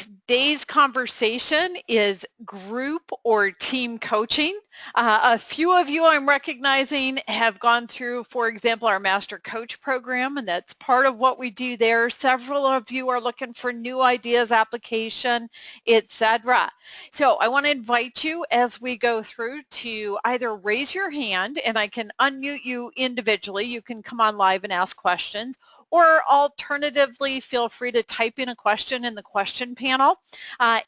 Today's conversation is group or team coaching. A few of you I'm recognizing have gone through, for example, our Master Coach program, and that's part of what we do there. Several of you are looking for new ideas, application, etc. So I want to invite you as we go through to either raise your hand, and I can unmute you individually. You can come on live and ask questions, or alternatively, feel free to type in a question in the question panel.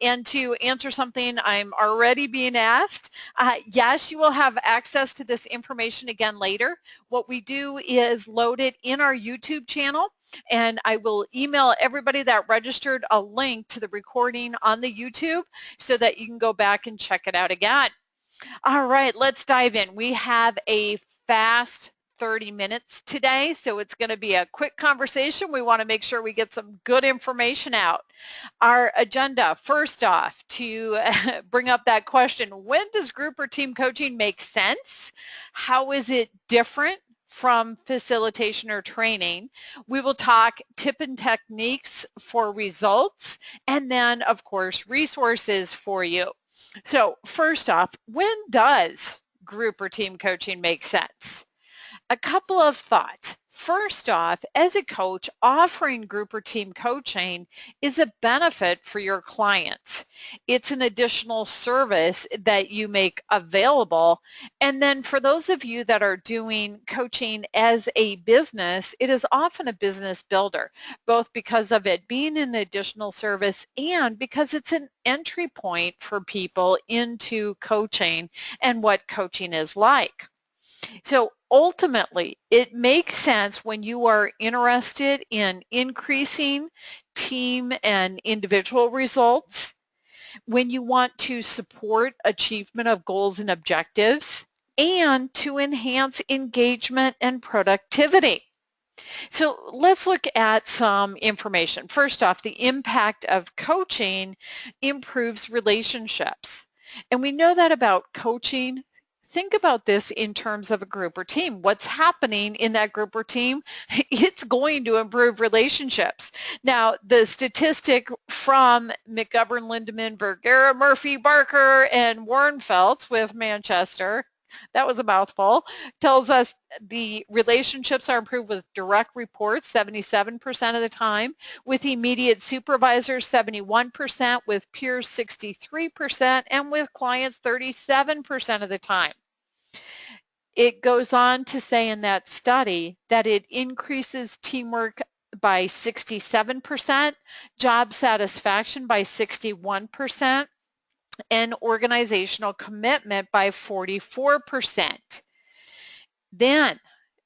And to answer something I'm already being asked, yes, you will have access to this information again later. What we do is load it in our YouTube channel, and I will email everybody that registered a link to the recording on the YouTube so that you can go back and check it out again. All right, let's dive in. We have a fast 30 minutes today, so it's going to be a quick conversation. We want to make sure we get some good information out. Our agenda, first off, to bring up that question, when does group or team coaching make sense? How is it different from facilitation or training? We will talk tip and techniques for results, and then, of course, resources for you. So first off, when does group or team coaching make sense? A couple of thoughts. First off, as a coach, offering group or team coaching is a benefit for your clients. It's an additional service that you make available. And then for those of you that are doing coaching as a business, it is often a business builder, both because of it being an additional service and because it's an entry point for people into coaching and what coaching is like. So ultimately, it makes sense when you are interested in increasing team and individual results, when you want to support achievement of goals and objectives, and to enhance engagement and productivity. So let's look at some information. First off, the impact of coaching improves relationships. And we know that about coaching. Think about this in terms of a group or team. What's happening in that group or team? It's going to improve relationships. Now, the statistic from McGovern, Lindemann, Vergara, Murphy, Barker, and Warrenfeldt with Manchester, that was a mouthful, tells us the relationships are improved with direct reports 77% of the time, with immediate supervisors 71%, with peers 63%, and with clients 37% of the time. It goes on to say in that study that it increases teamwork by 67%, job satisfaction by 61%, and organizational commitment by 44%. Then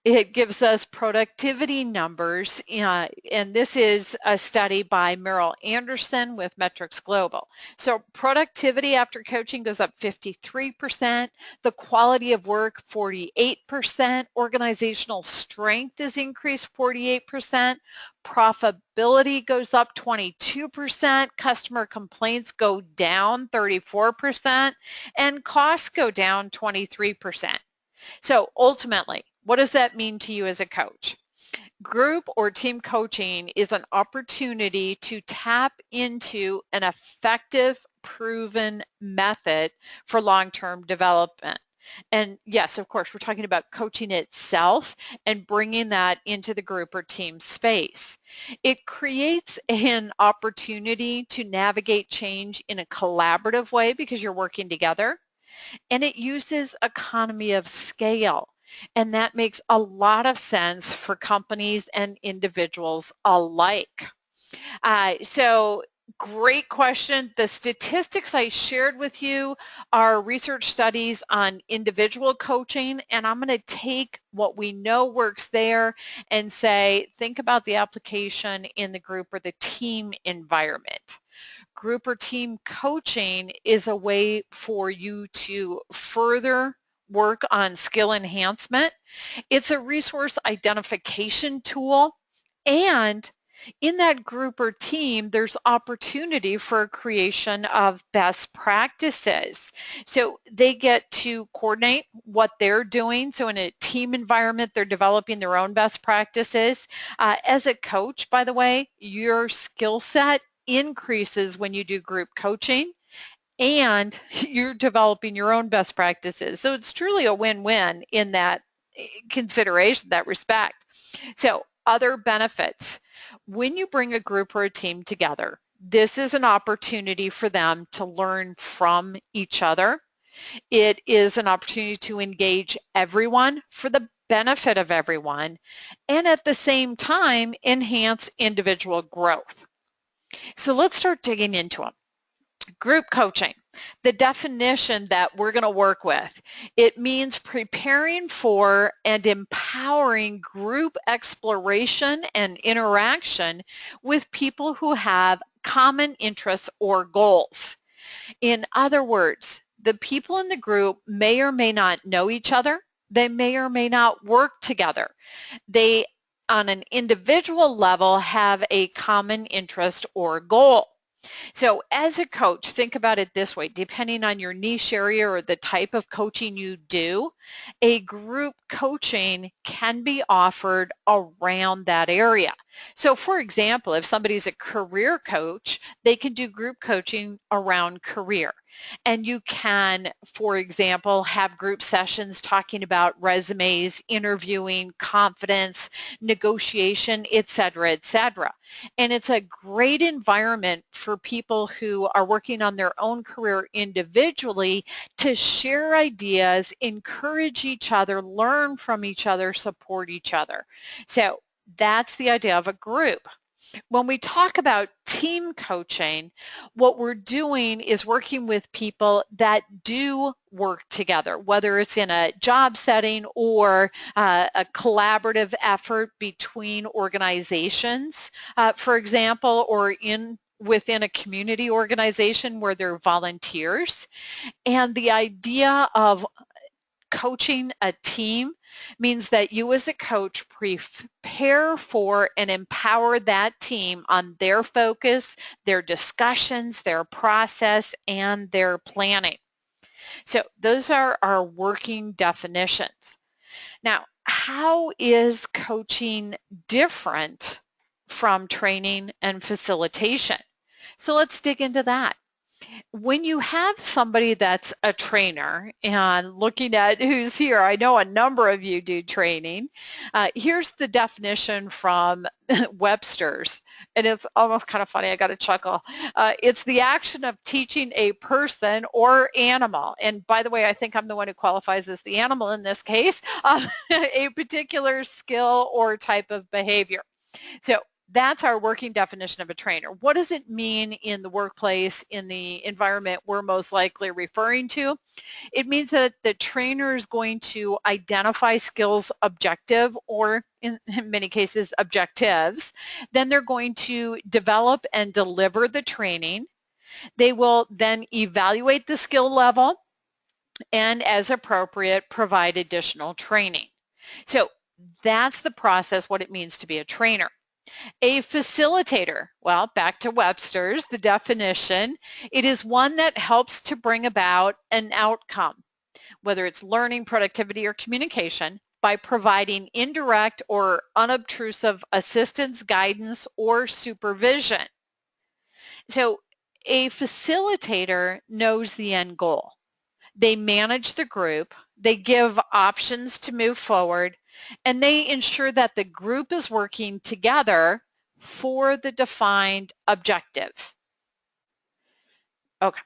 it gives us productivity numbers, and this is a study by Merrill Anderson with Metrics Global. So productivity after coaching goes up 53%, the quality of work 48%, organizational strength is increased 48%, profitability goes up 22%, customer complaints go down 34%, and costs go down 23%. So ultimately, what does that mean to you as a coach? Group or team coaching is an opportunity to tap into an effective, proven method for long-term development. And yes, of course, we're talking about coaching itself and bringing that into the group or team space. It creates an opportunity to navigate change in a collaborative way because you're working together, and it uses economy of scale. And that makes a lot of sense for companies and individuals alike. So great question. The statistics I shared with you are research studies on individual coaching, and I'm going to take what we know works there and say, think about the application in the group or the team environment. Group or team coaching is a way for you to further work on skill enhancement. It's a resource identification tool, and in that group or team, there's opportunity for creation of best practices. So they get to coordinate what they're doing. So in a team environment, they're developing their own best practices. As a coach, by the way, your skill set increases when you do group coaching, and you're developing your own best practices. So it's truly a win-win in that consideration, that respect. So other benefits. When you bring a group or a team together, this is an opportunity for them to learn from each other. It is an opportunity to engage everyone for the benefit of everyone, and at the same time, enhance individual growth. So let's start digging into them. Group coaching, the definition that we're going to work with, it means preparing for and empowering group exploration and interaction with people who have common interests or goals. In other words, the people in the group may or may not know each other. They may or may not work together. They, on an individual level, have a common interest or goal. So as a coach, think about it this way. Depending on your niche area or the type of coaching you do, a group coaching can be offered around that area. So for example, if somebody's a career coach, they can do group coaching around career. And you can, for example, have group sessions talking about resumes, interviewing, confidence, negotiation, et cetera, et cetera. And it's a great environment for people who are working on their own career individually to share ideas, encourage each other, learn from each other, support each other. So that's the idea of a group. When we talk about team coaching, what we're doing is working with people that do work together, whether it's in a job setting or a collaborative effort between organizations, for example, or within a community organization where they're volunteers. And the idea of coaching a team means that you as a coach prepare for and empower that team on their focus, their discussions, their process, and their planning. So those are our working definitions. Now, how is coaching different from training and facilitation? So let's dig into that. When you have somebody that's a trainer, and looking at who's here, I know a number of you do training. Here's the definition from Webster's, and it's almost kind of funny, I got to chuckle. It's the action of teaching a person or animal, and by the way, I think I'm the one who qualifies as the animal in this case, a particular skill or type of behavior. So that's our working definition of a trainer. What does it mean in the workplace, in the environment we're most likely referring to? It means that the trainer is going to identify skills objective, or in many cases objectives. Then they're going to develop and deliver the training. They will then evaluate the skill level and, as appropriate, provide additional training. So that's the process, what it means to be a trainer. A facilitator, well, back to Webster's, the definition, it is one that helps to bring about an outcome, whether it's learning, productivity, or communication, by providing indirect or unobtrusive assistance, guidance, or supervision. So a facilitator knows the end goal. They manage the group, they give options to move forward, and they ensure that the group is working together for the defined objective. Okay,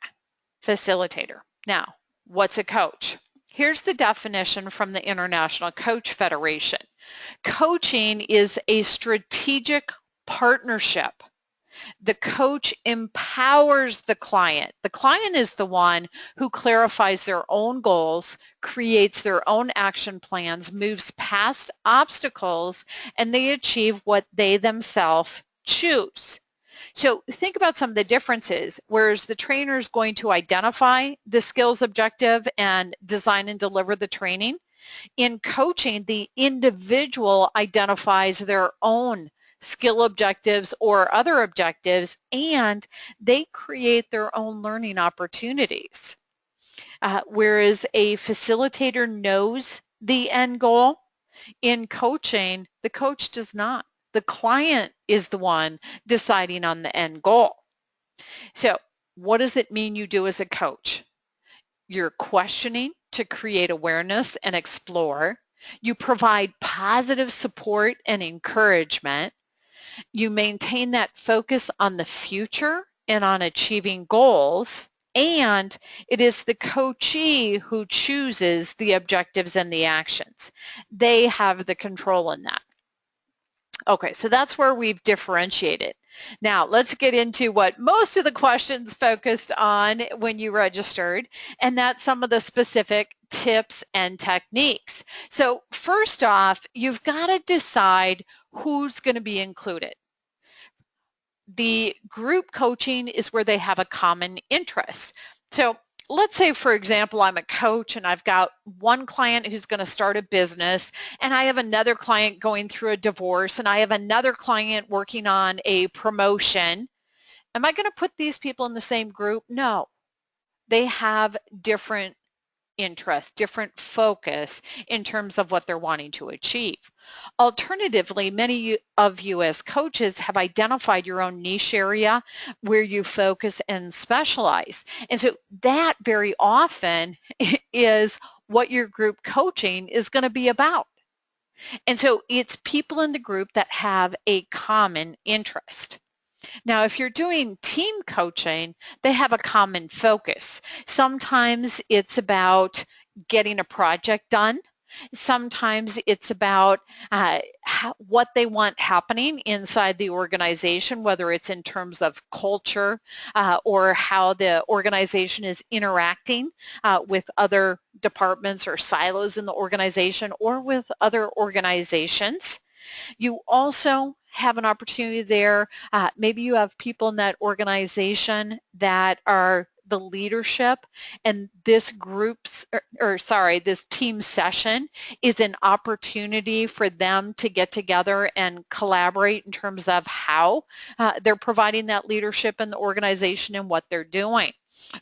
facilitator. Now, what's a coach? Here's the definition from the International Coach Federation. Coaching is a strategic partnership. The coach empowers the client. The client is the one who clarifies their own goals, creates their own action plans, moves past obstacles, and they achieve what they themselves choose. So think about some of the differences. Whereas the trainer is going to identify the skills objective and design and deliver the training, in coaching, the individual identifies their own skill objectives or other objectives, and they create their own learning opportunities. Whereas a facilitator knows the end goal, in coaching, the coach does not. The client is the one deciding on the end goal. So what does it mean you do as a coach? You're questioning to create awareness and explore. You provide positive support and encouragement. You maintain that focus on the future and on achieving goals. And it is the coachee who chooses the objectives and the actions. They have the control in that. Okay, so that's where we've differentiated. Now, let's get into what most of the questions focused on when you registered, and that's some of the specific tips and techniques. So first off, you've got to decide who's going to be included. The group coaching is where they have a common interest. So let's say, for example, I'm a coach and I've got one client who's going to start a business, and I have another client going through a divorce, and I have another client working on a promotion. Am I going to put these people in the same group? No. They have different interest, different focus in terms of what they're wanting to achieve. Alternatively, many of you as coaches have identified your own niche area where you focus and specialize. And so that very often is what your group coaching is going to be about. And so it's people in the group that have a common interest. Now, if you're doing team coaching, they have a common focus. Sometimes it's about getting a project done. Sometimes it's about what they want happening inside the organization, whether it's in terms of culture or how the organization is interacting with other departments or silos in the organization or with other organizations. You also have an opportunity there. Maybe you have people in that organization that are the leadership, and this this team session is an opportunity for them to get together and collaborate in terms of how they're providing that leadership in the organization and what they're doing.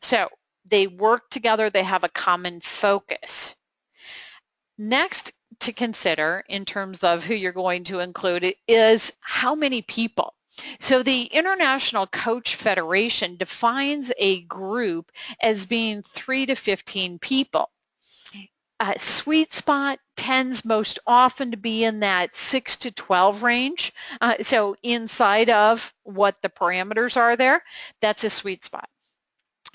So they work together, they have a common focus. Next to consider in terms of who you're going to include is how many people. So the International Coach Federation defines a group as being 3 to 15 people. Sweet spot tends most often to be in that 6 to 12 range. So inside of what the parameters are there, that's a sweet spot.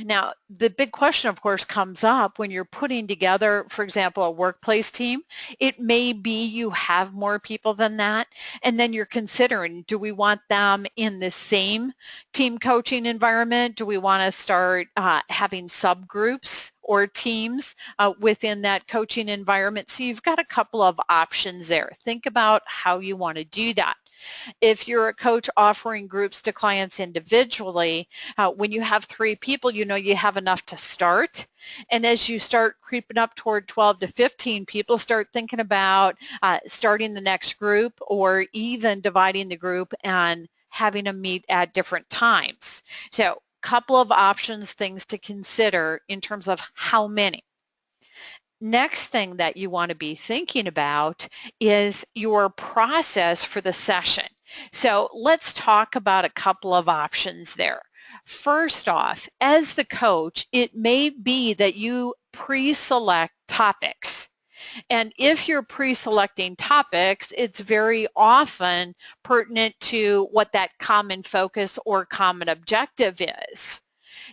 Now, the big question, of course, comes up when you're putting together, for example, a workplace team. It may be you have more people than that, and then you're considering, do we want them in the same team coaching environment? Do we want to start having subgroups or teams within that coaching environment? So you've got a couple of options there. Think about how you want to do that. If you're a coach offering groups to clients individually, when you have 3 people, you know you have enough to start. And as you start creeping up toward 12 to 15 people, start thinking about starting the next group or even dividing the group and having them meet at different times. So a couple of options, things to consider in terms of how many. Next thing that you want to be thinking about is your process for the session. So let's talk about a couple of options there. First off, as the coach, it may be that you pre-select topics. And if you're pre-selecting topics, it's very often pertinent to what that common focus or common objective is.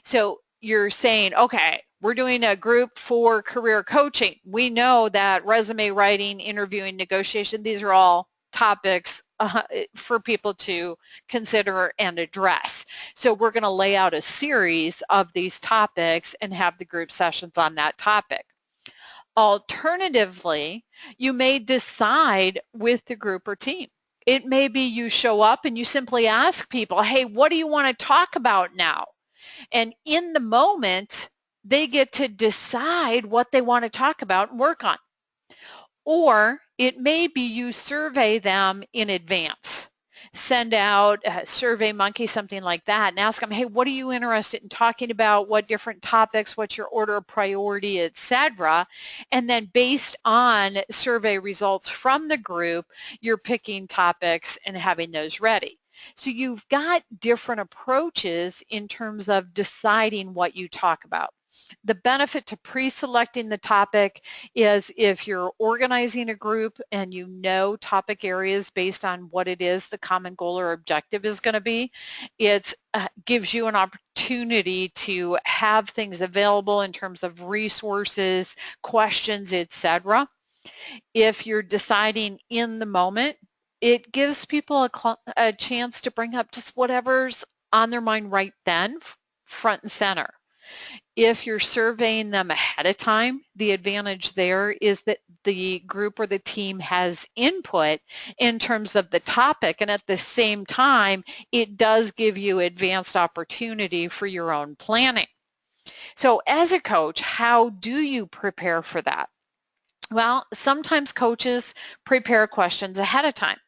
So you're saying, okay, we're doing a group for career coaching. We know that resume writing, interviewing, negotiation, these are all topics for people to consider and address. So we're going to lay out a series of these topics and have the group sessions on that topic. Alternatively, you may decide with the group or team. It may be you show up and you simply ask people, hey, what do you want to talk about now? And in the moment, they get to decide what they want to talk about and work on. Or it may be you survey them in advance. Send out a SurveyMonkey, something like that, and ask them, hey, what are you interested in talking about? What different topics? What's your order of priority, etc. And then based on survey results from the group, you're picking topics and having those ready. So you've got different approaches in terms of deciding what you talk about. The benefit to pre-selecting the topic is if you're organizing a group and you know topic areas based on what it is the common goal or objective is going to be, it gives you an opportunity to have things available in terms of resources, questions, etc. If you're deciding in the moment, it gives people a chance to bring up just whatever's on their mind right then, front and center. If you're surveying them ahead of time, the advantage there is that the group or the team has input in terms of the topic, and at the same time, it does give you advanced opportunity for your own planning. So as a coach, how do you prepare for that? Well, sometimes coaches prepare questions ahead of time.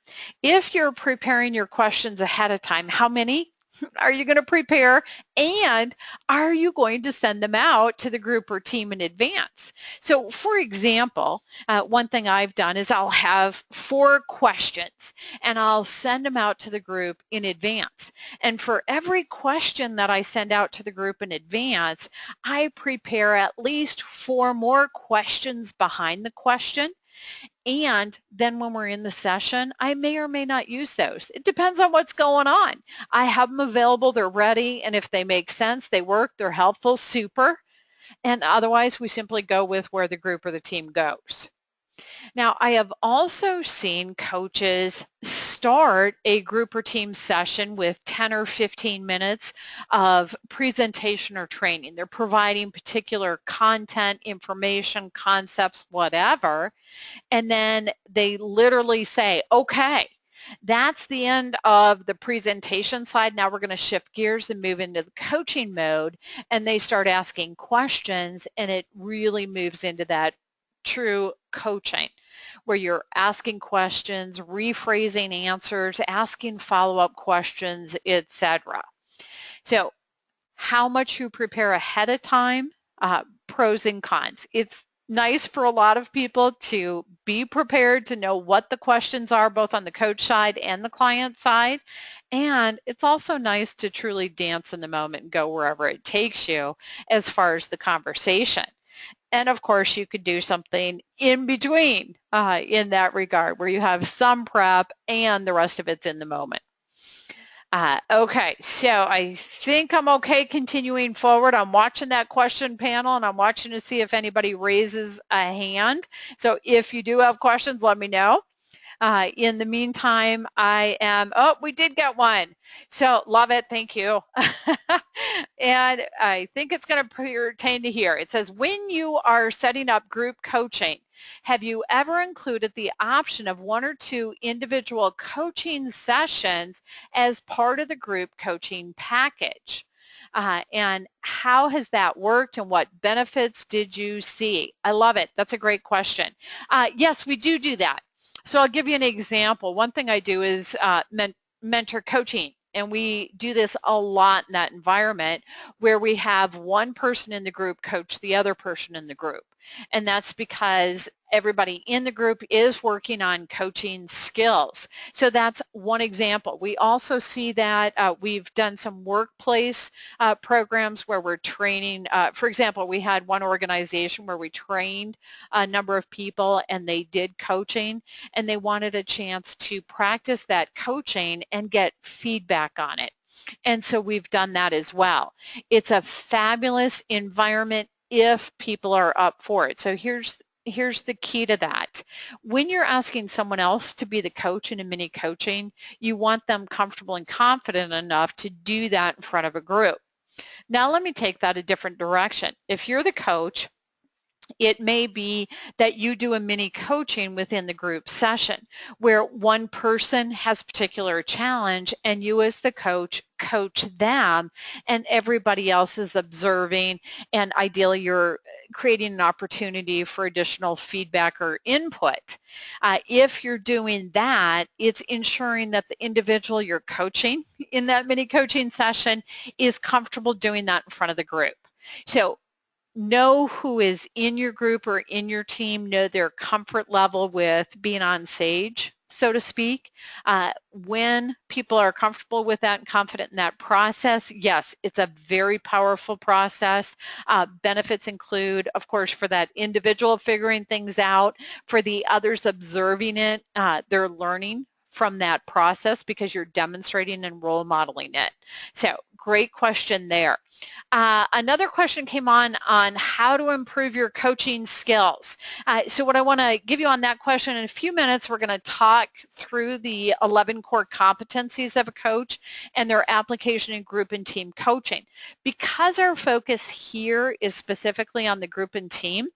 If you're preparing your questions ahead of time, how many are you going to prepare, and are you going to send them out to the group or team in advance? So for example, one thing I've done is I'll have 4 questions and I'll send them out to the group in advance. And for every question that I send out to the group in advance, I prepare at least 4 more questions behind the question. And then when we're in the session, I may or may not use those. It depends on what's going on. I have them available, they're ready, and if they make sense, they work, they're helpful, super. And otherwise, we simply go with where the group or the team goes. Now, I have also seen coaches start a group or team session with 10 or 15 minutes of presentation or training. They're providing particular content, information, concepts, whatever, and then they literally say, okay, that's the end of the presentation slide. Now we're going to shift gears and move into the coaching mode, and they start asking questions, and it really moves into that true coaching where you're asking questions, rephrasing answers, asking follow-up questions, etc. So how much you prepare ahead of time, pros and cons. It's nice for a lot of people to be prepared to know what the questions are, both on the coach side and the client side. And it's also nice to truly dance in the moment and go wherever it takes you as far as the conversation. And of course, you could do something in between in that regard, where you have some prep and the rest of it's in the moment. Okay, so I think I'm okay continuing forward. I'm watching that question panel, and I'm watching to see if anybody raises a hand. So if you do have questions, let me know. In the meantime, oh, we did get one. So love it, thank you. And I think it's going to pertain to here. It says, when you are setting up group coaching, have you ever included the option of 1 or 2 individual coaching sessions as part of the group coaching package? And how has that worked, and what benefits did you see? I love it. That's a great question. Yes, we do that. So I'll give you an example. One thing I do is mentor coaching, and we do this a lot in that environment where we have one person in the group coach the other person in the group. And that's because everybody in the group is working on coaching skills. So that's one example. We also see that we've done some workplace programs where we're training. For example, we had one organization where we trained a number of people, and they did coaching, and they wanted a chance to practice that coaching and get feedback on it. And so we've done that as well. It's a fabulous environment if people are up for it. So here's the key to that. When you're asking someone else to be the coach in a mini coaching, you want them comfortable and confident enough to do that in front of a group. Now let me take that a different direction. If you're the coach, it may be that you do a mini coaching within the group session where one person has a particular challenge, and you as the coach them, and everybody else is observing, and ideally you're creating an opportunity for additional feedback or input. If you're doing that, it's ensuring that the individual you're coaching in that mini coaching session is comfortable doing that in front of the group. So know who is in your group or in your team, know their comfort level with being on stage so to speak. When people are comfortable with that and confident in that process, yes, it's a very powerful process. Benefits include, of course, for that individual figuring things out, for the others observing it, they're learning from that process because you're demonstrating and role modeling it. So great question there. Another question came on how to improve your coaching skills. So what I want to give you on that question, in a few minutes, we're going to talk through the 11 core competencies of a coach and their application in group and team coaching. Because our focus here is specifically on the group and team,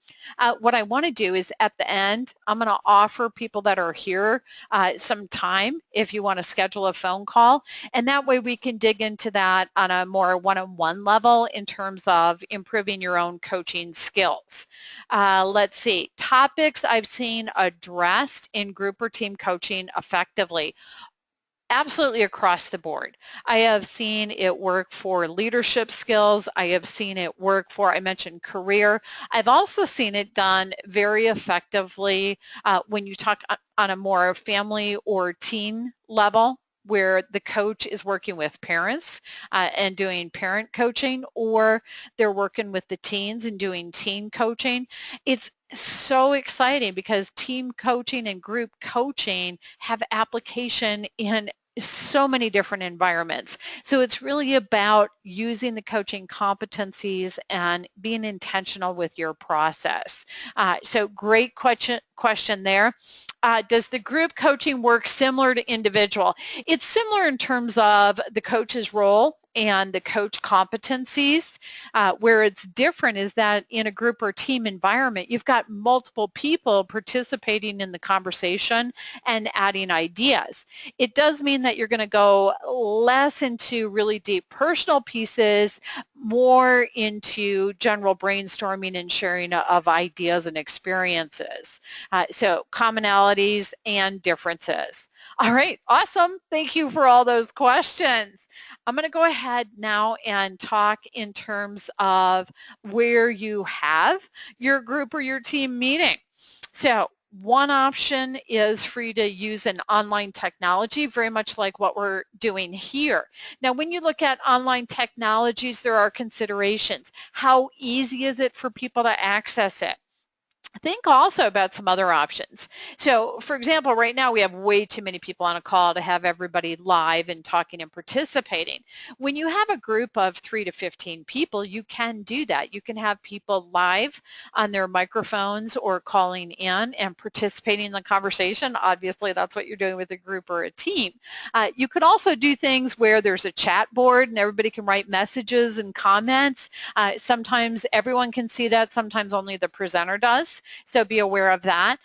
what I want to do is at the end, I'm going to offer people that are here some time if you want to schedule a phone call, and that way we can dig into that on a more one-on-one level in terms of improving your own coaching skills. Let's see, topics I've seen addressed in group or team coaching effectively. Absolutely across the board. I have seen it work for leadership skills. I have seen it work for, I mentioned career. I've also seen it done very effectively when you talk on a more family or teen level, where the coach is working with parents and doing parent coaching, or they're working with the teens and doing teen coaching. It's so exciting because team coaching and group coaching have application in so many different environments. So it's really about using the coaching competencies and being intentional with your process. So great question there. Does the group coaching work similar to individual? It's similar in terms of the coach's role and the coach competencies. Where it's different is that in a group or team environment, you've got multiple people participating in the conversation and adding ideas. It does mean that you're going to go less into really deep personal pieces, more into general brainstorming and sharing of ideas and experiences. So commonalities and differences. All right, awesome. Thank you for all those questions. I'm going to go ahead now and talk in terms of where you have your group or your team meeting. So one option is for you to use an online technology, very much like what we're doing here. Now, when you look at online technologies, there are considerations. How easy is it for people to access it? Think also about some other options. So for example, right now we have way too many people on a call to have everybody live and talking and participating. When you have a group of 3 to 15 people, you can do that. You can have people live on their microphones or calling in and participating in the conversation. Obviously, that's what you're doing with a group or a team. You could also do things where there's a chat board and everybody can write messages and comments. Sometimes everyone can see that, sometimes only the presenter does. So be aware of that.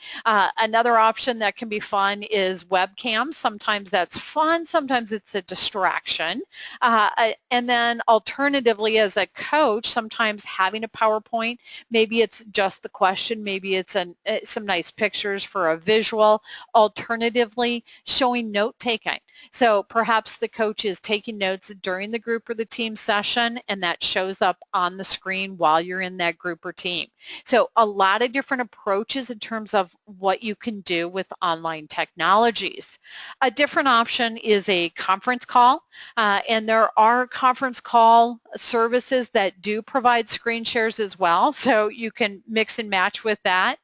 Another option that can be fun is webcams. Sometimes that's fun, sometimes it's a distraction. And then alternatively, as a coach, sometimes having a PowerPoint, maybe it's just the question, maybe it's some nice pictures for a visual. Alternatively, showing note-taking. So perhaps the coach is taking notes during the group or the team session, and that shows up on the screen while you're in that group or team. So a lot of different approaches in terms of what you can do with online technologies. A different option is a conference call, and there are conference call services that do provide screen shares as well, so you can mix and match with that.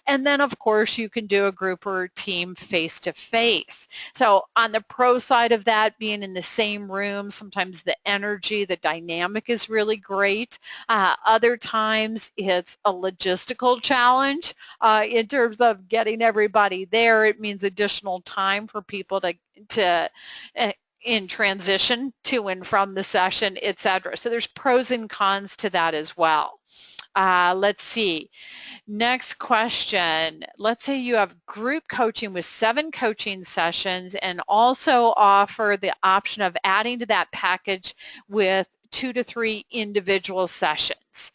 And then of course you can do a group or team face-to-face. So on the pro side of that, being in the same room, sometimes the energy, the dynamic is really great. Other times it's a logistical challenge in terms of getting everybody there. It means additional time for people to in transition to and from the session, etc. So there's pros and cons to that as well. Let's see. Next question. Let's say you have group coaching with 7 coaching sessions and also offer the option of adding to that package with 2 to 3 individual sessions.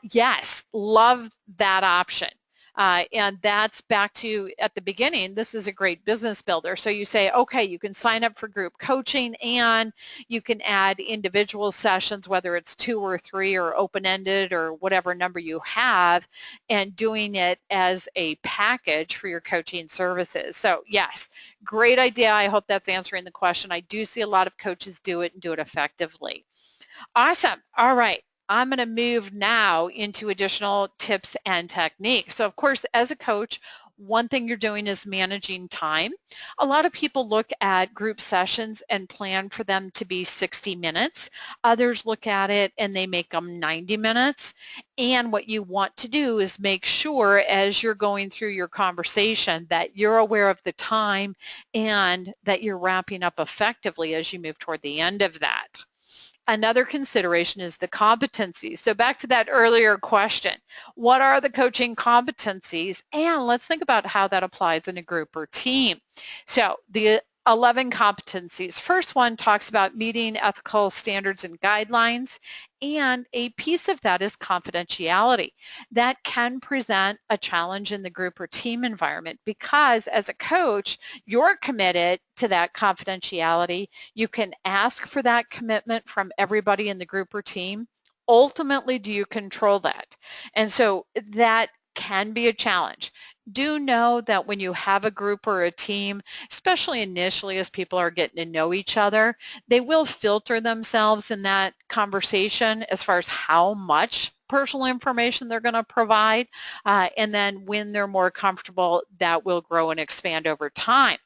Yes, love that option. And that's back to at the beginning, this is a great business builder. So you say, okay, you can sign up for group coaching and you can add individual sessions, whether it's 2 or 3 or open-ended or whatever number you have, and doing it as a package for your coaching services. So yes, great idea. I hope that's answering the question. I do see a lot of coaches do it and do it effectively. Awesome. All right. I'm going to move now into additional tips and techniques. So of course, as a coach, one thing you're doing is managing time. A lot of people look at group sessions and plan for them to be 60 minutes. Others look at it and they make them 90 minutes. And what you want to do is make sure as you're going through your conversation that you're aware of the time and that you're wrapping up effectively as you move toward the end of that. Another consideration is the competencies. So back to that earlier question, what are the coaching competencies? And let's think about how that applies in a group or team. So the 11 competencies. First one talks about meeting ethical standards and guidelines, and a piece of that is confidentiality. That can present a challenge in the group or team environment because as a coach, you're committed to that confidentiality. You can ask for that commitment from everybody in the group or team. Ultimately, do you control that? And so that can be a challenge. Do know that when you have a group or a team, especially initially as people are getting to know each other, they will filter themselves in that conversation as far as how much personal information they're going to provide. And then when they're more comfortable, that will grow and expand over time.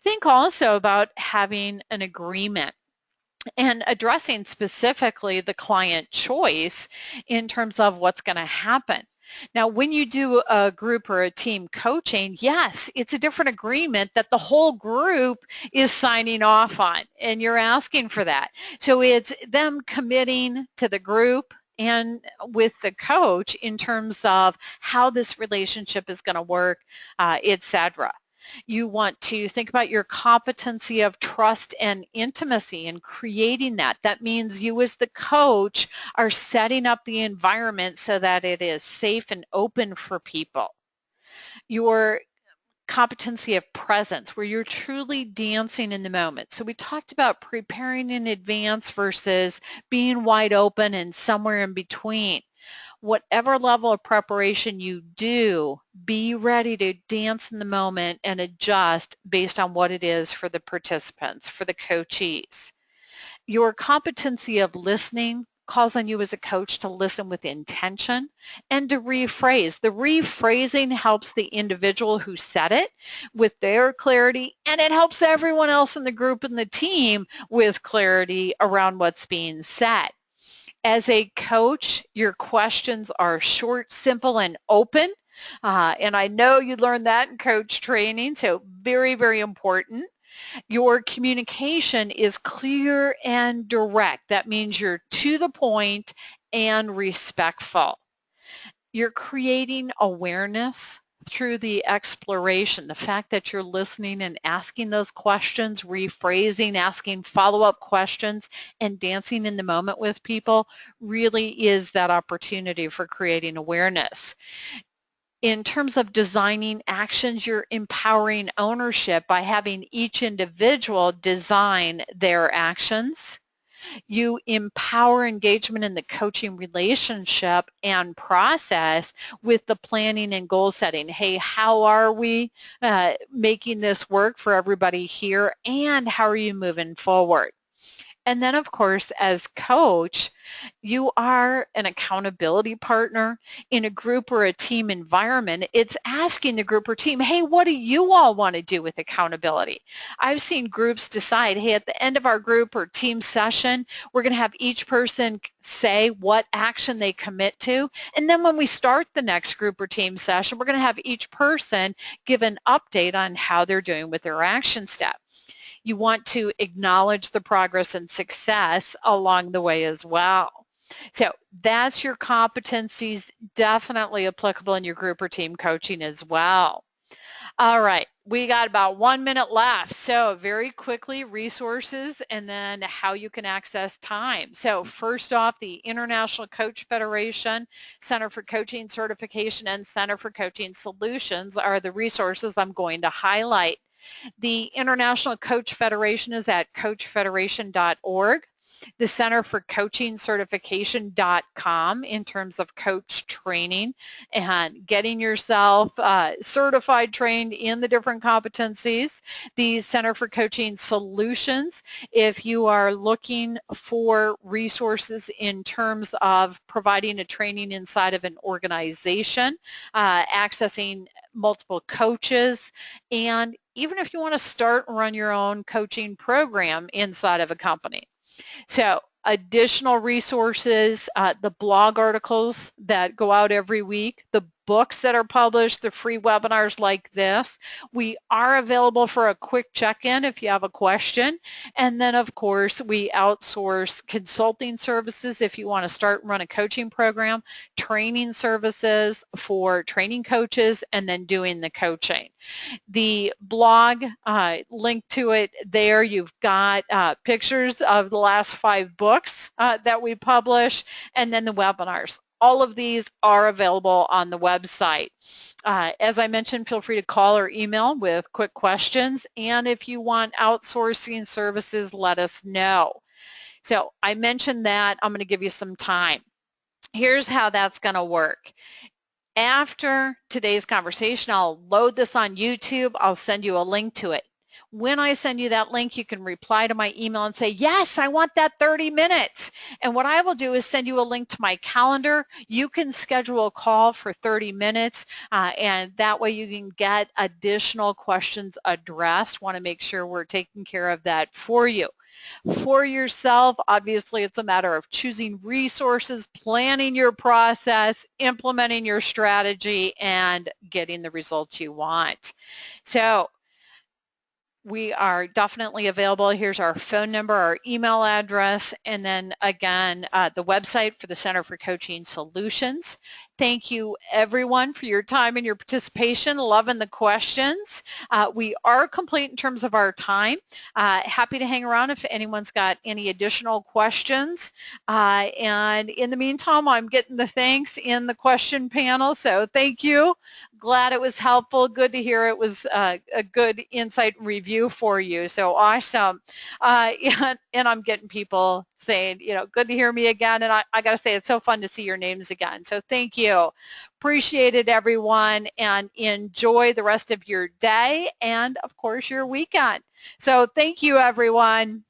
Think also about having an agreement and addressing specifically the client choice in terms of what's going to happen. Now, when you do a group or a team coaching, yes, it's a different agreement that the whole group is signing off on, and you're asking for that. So it's them committing to the group and with the coach in terms of how this relationship is going to work, etc. You want to think about your competency of trust and intimacy and creating that. That means you as the coach are setting up the environment so that it is safe and open for people. Your competency of presence, where you're truly dancing in the moment. So we talked about preparing in advance versus being wide open and somewhere in between. Whatever level of preparation you do, be ready to dance in the moment and adjust based on what it is for the participants, for the coachees. Your competency of listening calls on you as a coach to listen with intention and to rephrase. The rephrasing helps the individual who said it with their clarity, and it helps everyone else in the group and the team with clarity around what's being said. As a coach, your questions are short, simple, and open. And I know you learned that in coach training, so very, very important. Your communication is clear and direct. That means you're to the point and respectful. You're creating awareness through the exploration, the fact that you're listening and asking those questions, rephrasing, asking follow-up questions, and dancing in the moment with people really is that opportunity for creating awareness. In terms of designing actions, you're empowering ownership by having each individual design their actions. You empower engagement in the coaching relationship and process with the planning and goal setting. Hey, how are we making this work for everybody here, and how are you moving forward? And then, of course, as coach, you are an accountability partner in a group or a team environment. It's asking the group or team, hey, what do you all want to do with accountability? I've seen groups decide, hey, at the end of our group or team session, we're going to have each person say what action they commit to. And then when we start the next group or team session, we're going to have each person give an update on how they're doing with their action step. You want to acknowledge the progress and success along the way as well. So that's your competencies, definitely applicable in your group or team coaching as well. All right, We got about 1 minute left. So very quickly, resources and then how you can access time. So first off, the International Coach Federation, Center for Coaching Certification, and Center for Coaching Solutions are the resources I'm going to highlight. The International Coach Federation is at coachfederation.org. The Center for Coaching Certification.com in terms of coach training and getting yourself certified, trained in the different competencies. The Center for Coaching Solutions, if you are looking for resources in terms of providing a training inside of an organization, accessing multiple coaches, and even if you want to start and run your own coaching program inside of a company. So additional resources, the blog articles that go out every week, the books that are published, the free webinars like this. We are available for a quick check-in if you have a question. And then, of course, we outsource consulting services if you want to start and run a coaching program, training services for training coaches, and then doing the coaching. The blog, link to it there. You've got pictures of the last 5 books that we publish, and then the webinars. All of these are available on the website. As I mentioned, feel free to call or email with quick questions, and if you want outsourcing services, let us know. So I mentioned that I'm going to give you some time. Here's how that's going to work. After today's conversation, I'll load this on YouTube. I'll send you a link to it. When I send you that link, you can reply to my email and say, yes, I want that 30 minutes. And what I will do is send you a link to my calendar. You can schedule a call for 30 minutes, and that way you can get additional questions addressed. Want to make sure we're taking care of that for you. For yourself, obviously, it's a matter of choosing resources, planning your process, implementing your strategy, and getting the results you want. So we are definitely available. Here's our phone number, our email address, and then again, the website for the Center for Coaching Solutions. Thank you, everyone, for your time and your participation. Loving the questions. We are complete in terms of our time. Happy to hang around if anyone's got any additional questions. And in the meantime, I'm getting the thanks in the question panel, so thank you. Glad it was helpful. Good to hear it was a good insight and review for you. So awesome. And I'm getting people saying, you know, good to hear me again. And I got to say, it's so fun to see your names again. So thank you. Appreciate it, everyone, and enjoy the rest of your day and, of course, your weekend. So thank you, everyone.